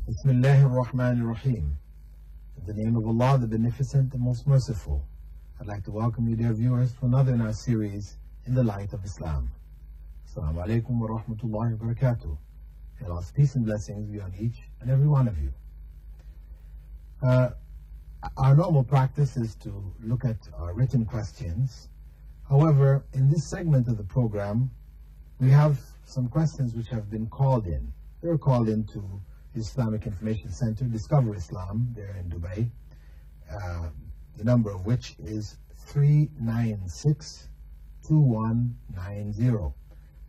Bismillahir Rahmanir Rahim. In the name of Allah, the Beneficent, the Most Merciful. I'd like to welcome you, dear viewers, to another in our series, In the Light of Islam. Assalamu alaikum wa rahmatullahi wa barakatuh. May Allah's peace and blessings be on each and every one of you. Our normal practice is to look at our written questions. However, in this segment of the program, we have some questions which have been called in. They were called into the Islamic Information Center, Discover Islam, there in Dubai, the number of which is 396-2190,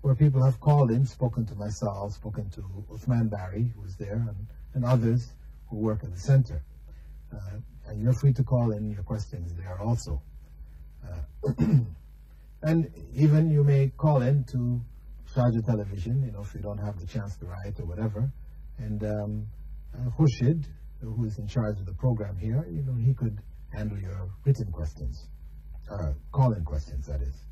where people have called in, spoken to myself, spoken to Uthman Bari, who was there, and others who work at the center. And you're free to call in your questions there also. And even you may call in to Sharjah Television, if you don't have the chance to write or whatever. And Khurshid, who is in charge of the program here, he could handle your written questions, call-in questions, that is.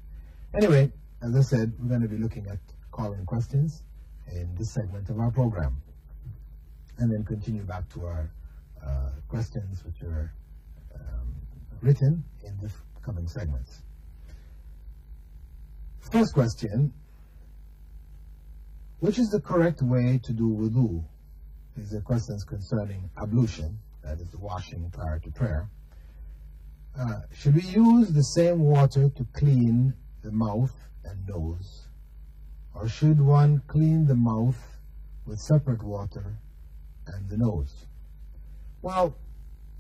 Anyway, as I said, we're going to be looking at call-in questions in this segment of our program, and then continue back to our questions which are written in the coming segments. First question: which is the correct way to do wudu? These are questions concerning ablution, that is the washing prior to prayer. Should we use the same water to clean the mouth and nose? Or should one clean the mouth with separate water and the nose? Well,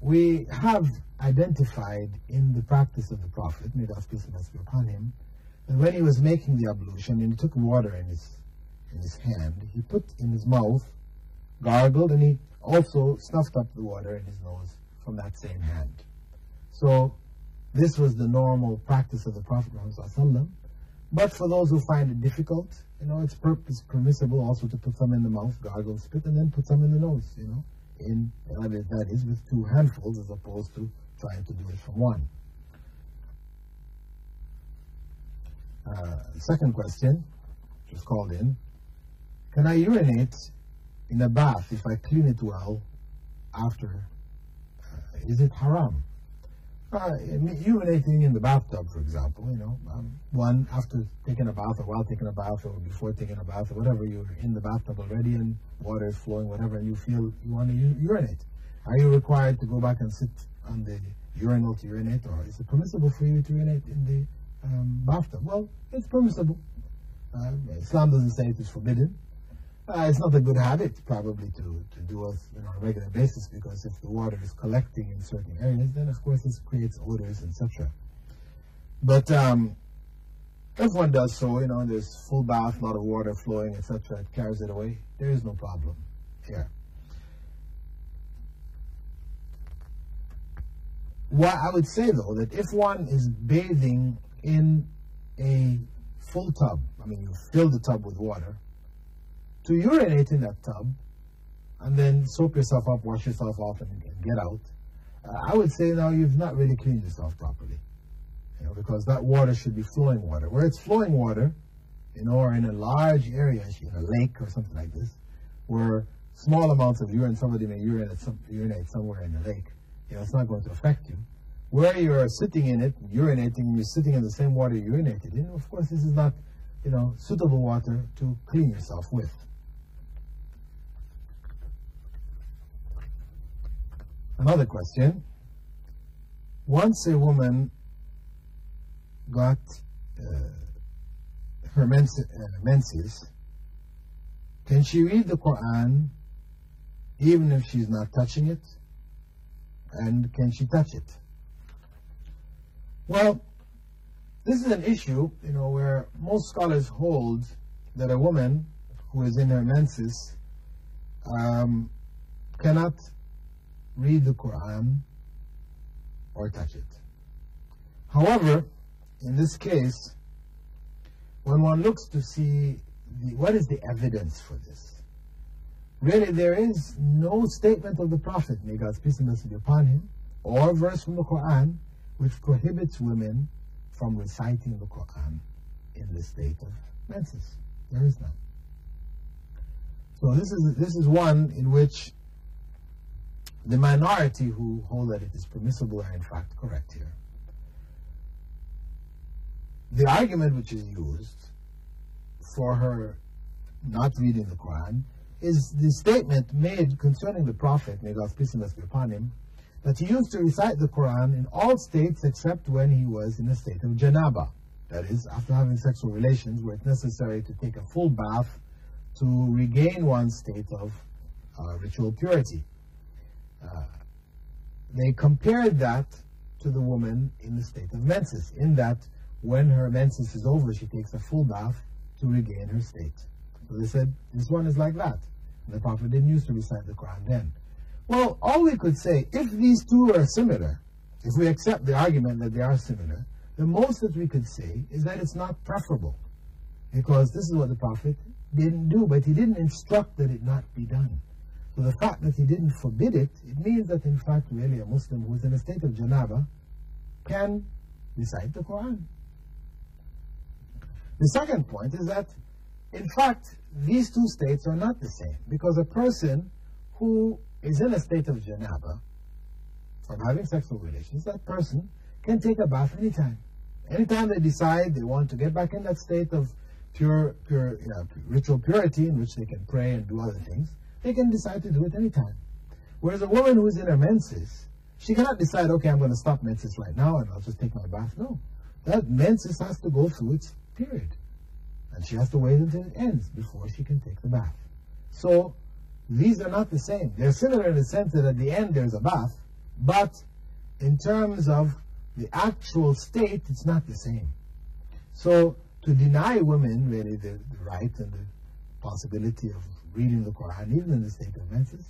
we have identified in the practice of the Prophet, may God's peace and blessings be upon him, that when he was making the ablution and he took water in his hand, he put in his mouth, gargled, and he also snuffed up the water in his nose from that same hand. So this was the normal practice of the Prophet ﷺ. But for those who find it difficult, it's permissible also to put some in the mouth, gargle, spit, and then put some in the nose, that is with two handfuls as opposed to trying to do it from one. Second question, which was called in: can I urinate in a bath if I clean it well after? Is it haram? Urinating in the bathtub, for example, one after taking a bath or while taking a bath or before taking a bath or whatever, you're in the bathtub already and water is flowing, whatever, and you feel you want to urinate. Are you required to go back and sit on the urinal to urinate, or is it permissible for you to urinate in the bathtub? Well, it's permissible. Islam doesn't say it is forbidden. It's not a good habit, probably, to do on a regular basis, because if the water is collecting in certain areas, then of course this creates odors, etc. But if one does so, there's full bath, a lot of water flowing, etc., it carries it away, there is no problem here. Well, I would say, though, that if one is bathing in a full tub, you fill the tub with water, to urinate in that tub and then soap yourself up, wash yourself off, and get out, I would say now you've not really cleaned yourself properly, because that water should be flowing water. Where it's flowing water, or in a large area, in a lake or something like this, where small amounts of urine, somebody may urinate somewhere in the lake, it's not going to affect you. Where you're sitting in it, urinating, and you're sitting in the same water you urinated in, of course this is not, suitable water to clean yourself with. Another question: once a woman got her menses, can she read the Quran even if she's not touching it? And can she touch it? Well, this is an issue, where most scholars hold that a woman who is in her menses cannot read the Quran or touch it. However, in this case, when one looks to see what is the evidence for this, really there is no statement of the Prophet, may God's peace and blessings be upon him, or verse from the Quran which prohibits women from reciting the Quran in the state of menses. There is none. So this is one in which The minority who hold that it is permissible are in fact correct here. The argument which is used for her not reading the Quran is the statement made concerning the Prophet, may God's peace and blessings be upon him, that he used to recite the Quran in all states except when he was in a state of janaba. That is, after having sexual relations where it's necessary to take a full bath to regain one's state of ritual purity. They compared that to the woman in the state of menses, in that when her menses is over, she takes a full bath to regain her state. So they said, this one is like that. And the Prophet didn't used to recite the Quran then. Well, all we could say, if these two are similar, if we accept the argument that they are similar, the most that we could say is that it's not preferable. Because this is what the Prophet didn't do, but he didn't instruct that it not be done. So the fact that he didn't forbid it, it means that in fact really a Muslim who is in a state of janaba can recite the Quran. The second point is that in fact these two states are not the same, because a person who is in a state of janaba from having sexual relations, that person can take a bath anytime. Anytime they decide they want to get back in that state of pure ritual purity in which they can pray and do other things, they can decide to do it anytime. Whereas a woman who is in her menses, she cannot decide, okay, I'm going to stop menses right now and I'll just take my bath. No. That menses has to go through its period. And she has to wait until it ends before she can take the bath. So, these are not the same. They're similar in the sense that at the end there's a bath, but in terms of the actual state, it's not the same. So, to deny women really the right and the possibility of reading the Quran, even in the state of menses,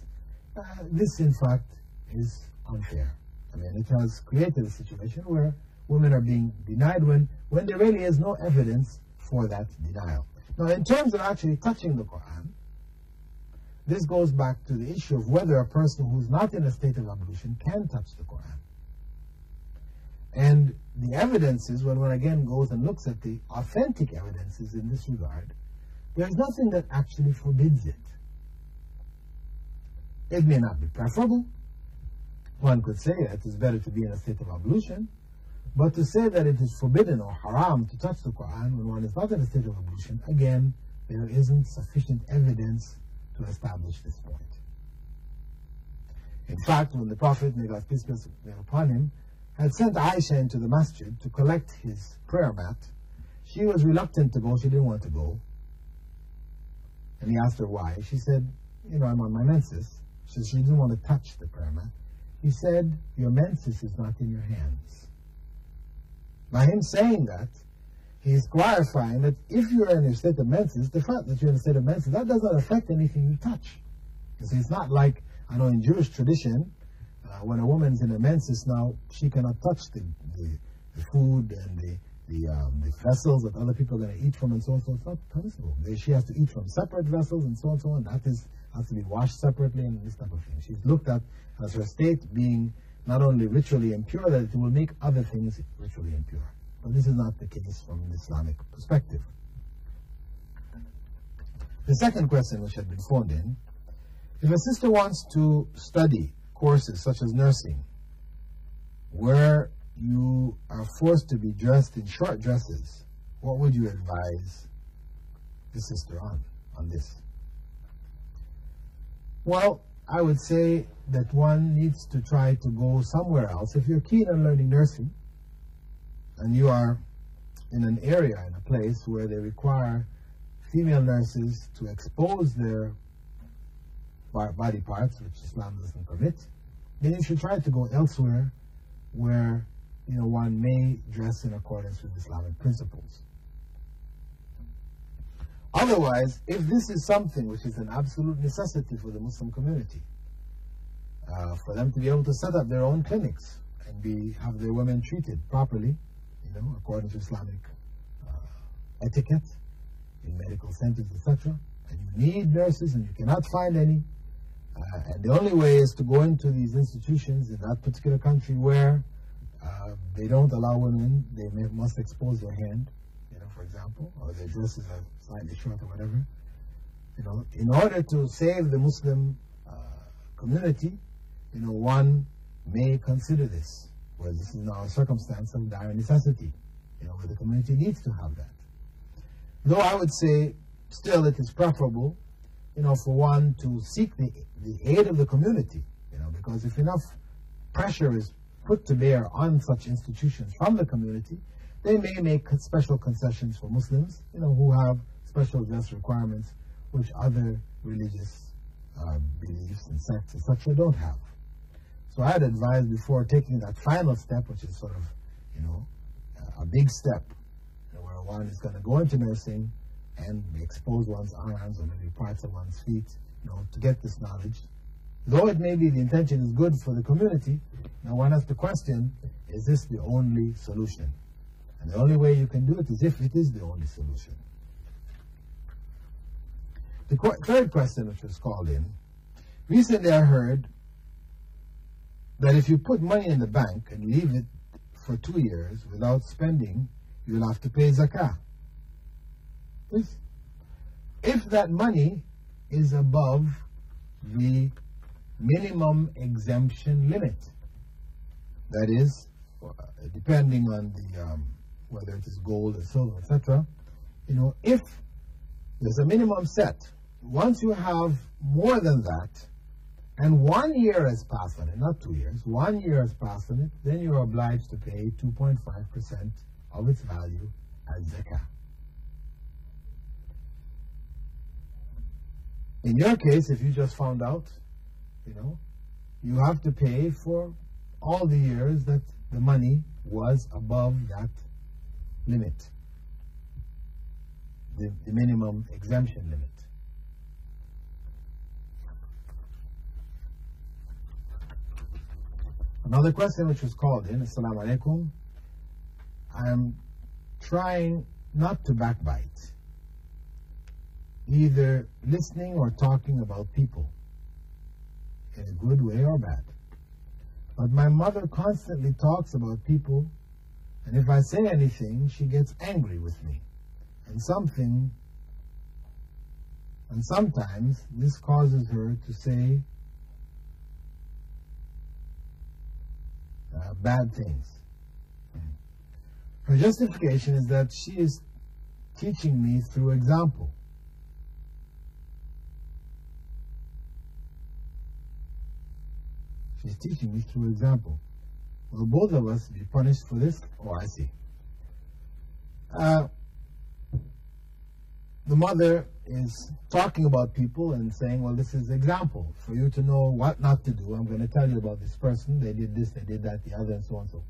this in fact is unfair. I mean, it has created a situation where women are being denied when there really is no evidence for that denial. Now, in terms of actually touching the Quran, this goes back to the issue of whether a person who's not in a state of ablution can touch the Quran. And the evidences, when one again goes and looks at the authentic evidences in this regard, there's nothing that actually forbids it. It may not be preferable. One could say that it's better to be in a state of ablution, but to say that it is forbidden or haram to touch the Quran when one is not in a state of ablution, again, there isn't sufficient evidence to establish this point. In fact, when the Prophet, may God's peace be upon him, had sent Aisha into the masjid to collect his prayer mat, she was reluctant to go. She didn't want to go. And he asked her why. She said, you know, I'm on my menses. So she didn't want to touch the prayer mat. He said, your menses is not in your hands. By him saying that, he is clarifying that if you are in a state of menses, the fact that you're in a state of menses, that does not affect anything you touch. You see, it's not like, I know in Jewish tradition, when a woman's in a menses now, she cannot touch the food and the vessels that other people are going to eat from and so on, so it's not permissible. She has to eat from separate vessels and so on, so on. That has to be washed separately and this type of thing. She's looked at as her state being not only ritually impure, that it will make other things ritually impure. But this is not the case from an Islamic perspective. The second question which had been phoned in, if a sister wants to study courses such as nursing, where you are forced to be dressed in short dresses, what would you advise the sister on this? Well, I would say that one needs to try to go somewhere else. If you're keen on learning nursing, and you are in an area, in a place where they require female nurses to expose their body parts, which Islam doesn't permit, then you should try to go elsewhere where, you know, one may dress in accordance with Islamic principles. Otherwise, if this is something which is an absolute necessity for the Muslim community, for them to be able to set up their own clinics and have their women treated properly, you know, according to Islamic etiquette in medical centers, etc., and you need nurses and you cannot find any, and the only way is to go into these institutions in that particular country where they don't allow women, they must expose their hand, you know, for example, or their dresses are slightly short or whatever. You know, in order to save the Muslim community, one may consider this, where this is now a circumstance of dire necessity, where the community needs to have that. Though I would say still it is preferable, for one to seek the aid of the community, because if enough pressure is put to bear on such institutions from the community, they may make special concessions for Muslims, who have special dress requirements which other religious beliefs and sects, etc., don't have. So I'd advise before taking that final step, which is sort of, a big step, where one is going to go into nursing and expose one's arms or maybe parts of one's feet, to get this knowledge. Though it may be the intention is good for the community, now one has to question, is this the only solution? And the only way you can do it is if it is the only solution. The third question which was called in, recently I heard that if you put money in the bank and leave it for 2 years without spending, you'll have to pay zakah. If that money is above the minimum exemption limit, that is, depending on the whether it is gold or silver, etc., if there's a minimum set, once you have more than that, and 1 year has passed on it, not 2 years, 1 year has passed on it, then you're obliged to pay 2.5% of its value as zakah. In your case, if you just found out, you have to pay for all the years that the money was above that limit, the minimum exemption limit. Another question which was called in, Assalamu alaikum. I am trying not to backbite, either listening or talking about people, in a good way or bad. But my mother constantly talks about people, and if I say anything, she gets angry with me. And sometimes this causes her to say bad things. Her justification is that she is teaching me through example. She's teaching me through example. Will both of us be punished for this? Oh, I see. The mother is talking about people and saying, well, this is example. For you to know what not to do, I'm going to tell you about this person. They did this, they did that, the other, and so on and so forth.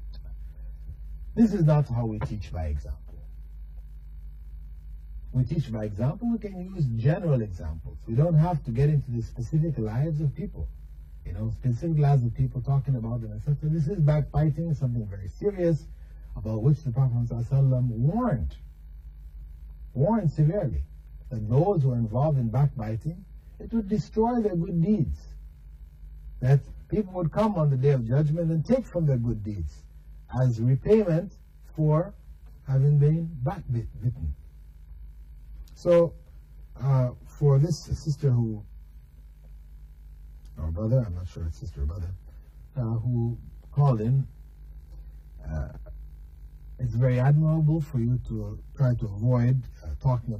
This is not how we teach by example. We teach by example. We can use general examples. We don't have to get into the specific lives of people. Specific lives of people, talking about them, etc. This is backbiting, something very serious, about which the Prophet ﷺ warned severely, that those who are involved in backbiting, it would destroy their good deeds. That people would come on the Day of Judgment and take from their good deeds as repayment for having been backbitten. So, for this sister who, or brother, I'm not sure it's sister or brother, who called in, it's very admirable for you to try to avoid talking about